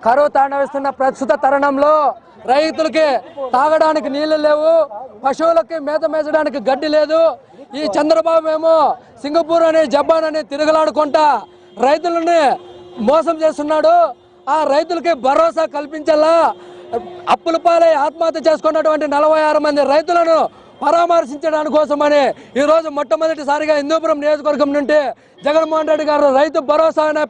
కరువు తాండవిస్తున్న ప్రస్తుత తరుణంలో రైతులకి తాగడానికి నీళ్లు లేవు, పశువులకి మేత మేచడానికి గడ్డి లేదు. ఈ చంద్రబాబు ఏమో సింగపూర్ అని జపాన్ అని తిరగలాడుకుంటా రైతులని మోసం చేస్తున్నాడు. ఆ రైతులకి భరోసా కల్పించాలా. అప్పుల పాలై ఆత్మహత్య చేసుకున్నటువంటి 46 మంది రైతులను పరామర్శించడానికి కోసమని ఈరోజు మొట్టమొదటిసారిగా హిందూపురం నియోజకవర్గం నుండి జగన్మోహన్ రెడ్డి గారు రైతు భరోసా అనే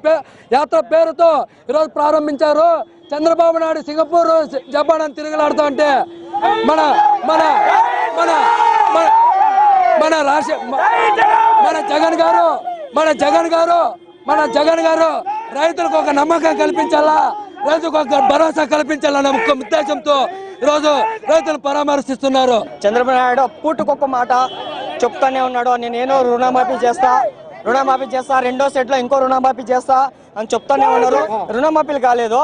యాత్ర పేరుతో ఈరోజు ప్రారంభించారు. చంద్రబాబు నాయుడు సింగపూర్ జపాన్ అని తిరుగులాడుతూ ఉంటే మన మన మన మన రాష్ట్ర మన జగన్ గారు రైతులకు ఒక నమ్మకం కల్పించాలా, రైతులకు ఒక భరోసా కల్పించాలన్న ముఖ్య ఉద్దేశంతో ఈరోజు రైతులు పరామర్శిస్తున్నారు. చంద్రబాబు నాయుడు పూటకొక్క మాట చెప్తానే ఉన్నాడు. నేను రుణమాఫీ చేస్తా, రెండో సెట్ లో ఇంకో రుణమాఫీ చేస్తా అని చెప్తానే ఉన్నారు. రుణమాఫీలు కాలేదు.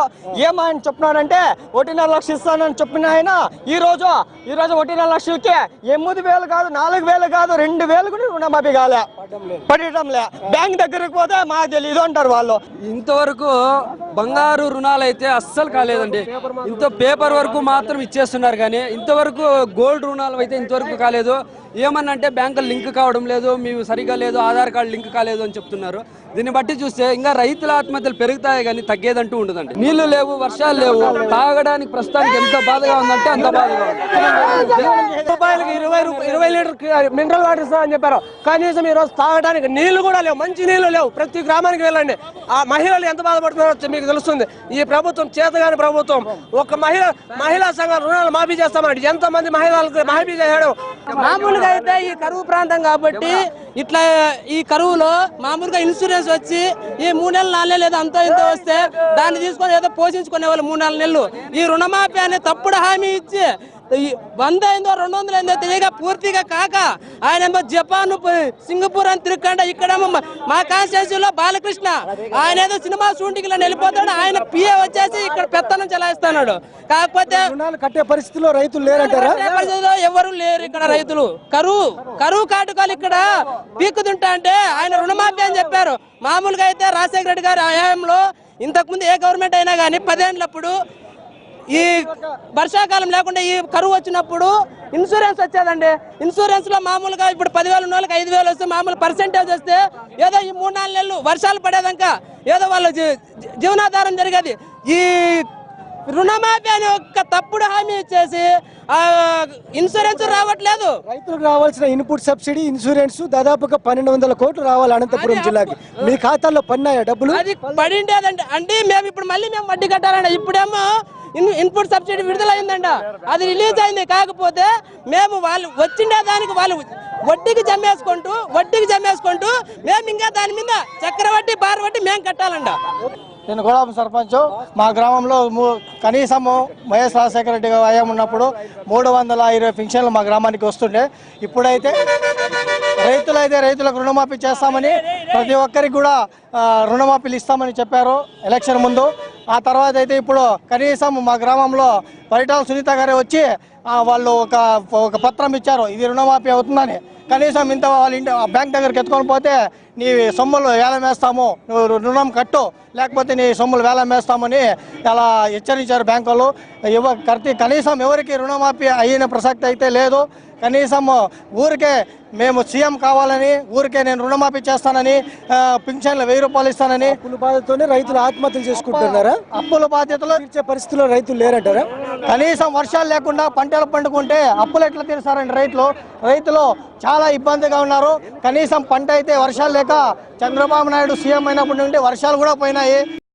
ఏమని చెప్తున్నాడంటే 1.5 లక్షలు ఇస్తానని చెప్పిన ఆయన ఈ రోజు 1.5 లక్షలకి 8,000 కాదు, 4,000 కాదు, 2,000 కూడా రుణమాఫీ కాలే, పడటంలే. బ్యాంక్ దగ్గరకు పోతే మాకు తెలియదు అంటారు వాళ్ళు. ఇంతవరకు బంగారు రుణాలు అయితే అస్సలు కాలేదండి. పేపర్ వరకు మాత్రం ఇచ్చేస్తున్నారు, కానీ ఇంతవరకు గోల్డ్ రుణాలు అయితే ఇంతవరకు కాలేదు. ఏమన్నంటే బ్యాంకులు లింక్ కావడం లేదు, మేము సరిగా లేదు, ఆధార్ కార్డు లింక్ కాలేదు అని చెప్తున్నారు. దీన్ని బట్టి చూస్తే ఇంకా రైతుల ఆత్మహత్యలు పెరుగుతాయి కానీ తగ్గేదంటూ ఉండదండి. నీళ్లు లేవు, వర్షాలు లేవు, తాగడానికి ప్రస్తుతానికి ఎంత బాధగా ఉందంటే అంత బాధగా ఉంది. రూపాయలకి 20 లీటర్ మినరల్ వాటర్ ఇస్తా అని చెప్పారు. కనీసం ఈ రోజు తాగడానికి నీళ్లు కూడా లేవు, మంచి నీళ్లు లేవు. ప్రతి గ్రామానికి వెళ్ళండి, ఆ మహిళలు ఎంత బాధపడుతున్నారో మీకు తెలుస్తుంది. ఈ ప్రభుత్వం చేతగాని ప్రభుత్వం. ఒక మహిళా సంఘం రుణాలు మాఫీ చేస్తామండి. ఎంతమంది మహిళలకు మాఫీ చేశాడు. మామూలుగా అయితే ఈ కరువు ప్రాంతం కాబట్టి ఇట్లా ఈ కరువులో మామూలుగా ఇన్సూరెన్స్ వచ్చి ఈ 3 నెలలు 4 నెలలు ఏదో అంతో ఇంతో వస్తే దాన్ని తీసుకొని ఏదో పోషించుకునే వాళ్ళు 3-4 నెలలు. ఈ రుణమాఫీ అనే తప్పుడు హామీ ఇచ్చి 100 అయిందో 200 అయిందో తెలియక పూర్తిగా కాక ఆయన జపాన్ సింగపూర్ అని తిరగకుండా ఇక్కడేమో మా కాన్స్టిట్యూన్సీలో బాలకృష్ణ ఆయన ఏదో సినిమా షూటింగ్ లో వెళ్ళిపోతాడు. ఆయన పిఏ వచ్చేసి ఇక్కడ పెత్తనం చెలాయిస్తున్నాడు. కాకపోతే కట్టే పరిస్థితిలో రైతులు లేరంటారా? ఎవరు లేరు ఇక్కడ. రైతులు కరువు కాటుకాలు ఇక్కడ పీక్కుతుంటా అంటే ఆయన రుణమాఫీ అని చెప్పారు. మామూలుగా అయితే రాజశేఖర రెడ్డి గారి హయాంలో ఇంతకుముందు ఏ గవర్నమెంట్ అయినా కానీ 10 ఏళ్ళప్పుడు ఈ వర్షాకాలం లేకుండా ఈ కరువు వచ్చినప్పుడు ఇన్సూరెన్స్ వచ్చేదండి. ఇన్సూరెన్స్ లో మామూలుగా ఇప్పుడు 10,000 ఉన్న వాళ్ళకి 5,000 వస్తే మామూలు పర్సెంటేజ్ వస్తే ఏదో ఈ 3-4 నెలలు వర్షాలు పడేదాకా ఏదో వాళ్ళ జీవనాధారం జరిగేది. ఈ రుణమాఫీ అని ఒక తప్పుడు హామీ ఇచ్చేసి ఇన్సూరెన్స్ రావట్లేదు. రైతులకు రావాల్సిన ఇన్పుట్ సబ్సిడీ ఇన్సూరెన్స్ దాదాపుగా 1,200 కోట్లు రావాలి అనంతపురం జిల్లాకి. మీ ఖాతాల్లో పడినాయా డబ్బులు? అది పడిండేదండి. అంటే మేము ఇప్పుడు మళ్ళీ వడ్డీ కట్టాలండి. ఇప్పుడేమో ఇన్పుట్ సబ్సిడీ విడుదలైందంట, అది రిలీజ్ అయింది. కాకపోతే మేము వాళ్ళు వచ్చిండే దానికి వాళ్ళు వడ్డీకి జమ్మేసుకుంటూ మేము ఇంకా దాని మీద చక్రవడ్డీ బారవడ్డీ మేము కట్టాలంట. నేను గోడాం సర్పంచ్. మా గ్రామంలో కనీసము వైఎస్ రాజశేఖర రెడ్డి హయాం ఉన్నప్పుడు 320 పింఛన్లు మా గ్రామానికి వస్తుండే. ఇప్పుడైతే రైతులకు రుణమాఫీ చేస్తామని ప్రతి ఒక్కరికి కూడా రుణమాఫీలు ఇస్తామని చెప్పారు ఎలక్షన్ ముందు. ఆ తర్వాత అయితే ఇప్పుడు కనీసం మా గ్రామంలో పరిటాల సునీత గారే వచ్చి వాళ్ళు ఒక పత్రం ఇచ్చారు, ఇది రుణమాఫీ అవుతుందని. కనీసం ఇంత వాళ్ళ ఇంటి బ్యాంక్ దగ్గరికి ఎత్తుకొని పోతే నీ సొమ్ములు వేలం వేస్తాము, నువ్వు రుణం కట్టు, లేకపోతే నీ సొమ్ములు వేలం వేస్తామని అలా హెచ్చరించారు బ్యాంకులు. కనీసం ఎవరికి రుణమాఫీ అయిన ప్రసక్తి అయితే లేదు. కనీసం ఊరికే మేము సీఎం కావాలని, ఊరికే నేను రుణమాఫీ చేస్తానని, పింఛన్లు 1000 రూపాయలు ఇస్తానని అప్పుల బాధతోనే రైతులు ఆత్మహత్యలు చేసుకుంటున్నారా? అప్పుల బాధ్యతలో తీర్చే పరిస్థితిలో రైతులు లేరంటారా? కనీసం వర్షాలు లేకుండా పంటలు పండుకుంటే అప్పులు ఎట్లా తీరుస్తారండి రైతులు చాలా ఇబ్బందిగా ఉన్నారు. కనీసం పంట అయితే వర్షాలు లేక చంద్రబాబు నాయుడు సీఎం అయినప్పటి నుండి వర్షాలు కూడా పోయినాయి.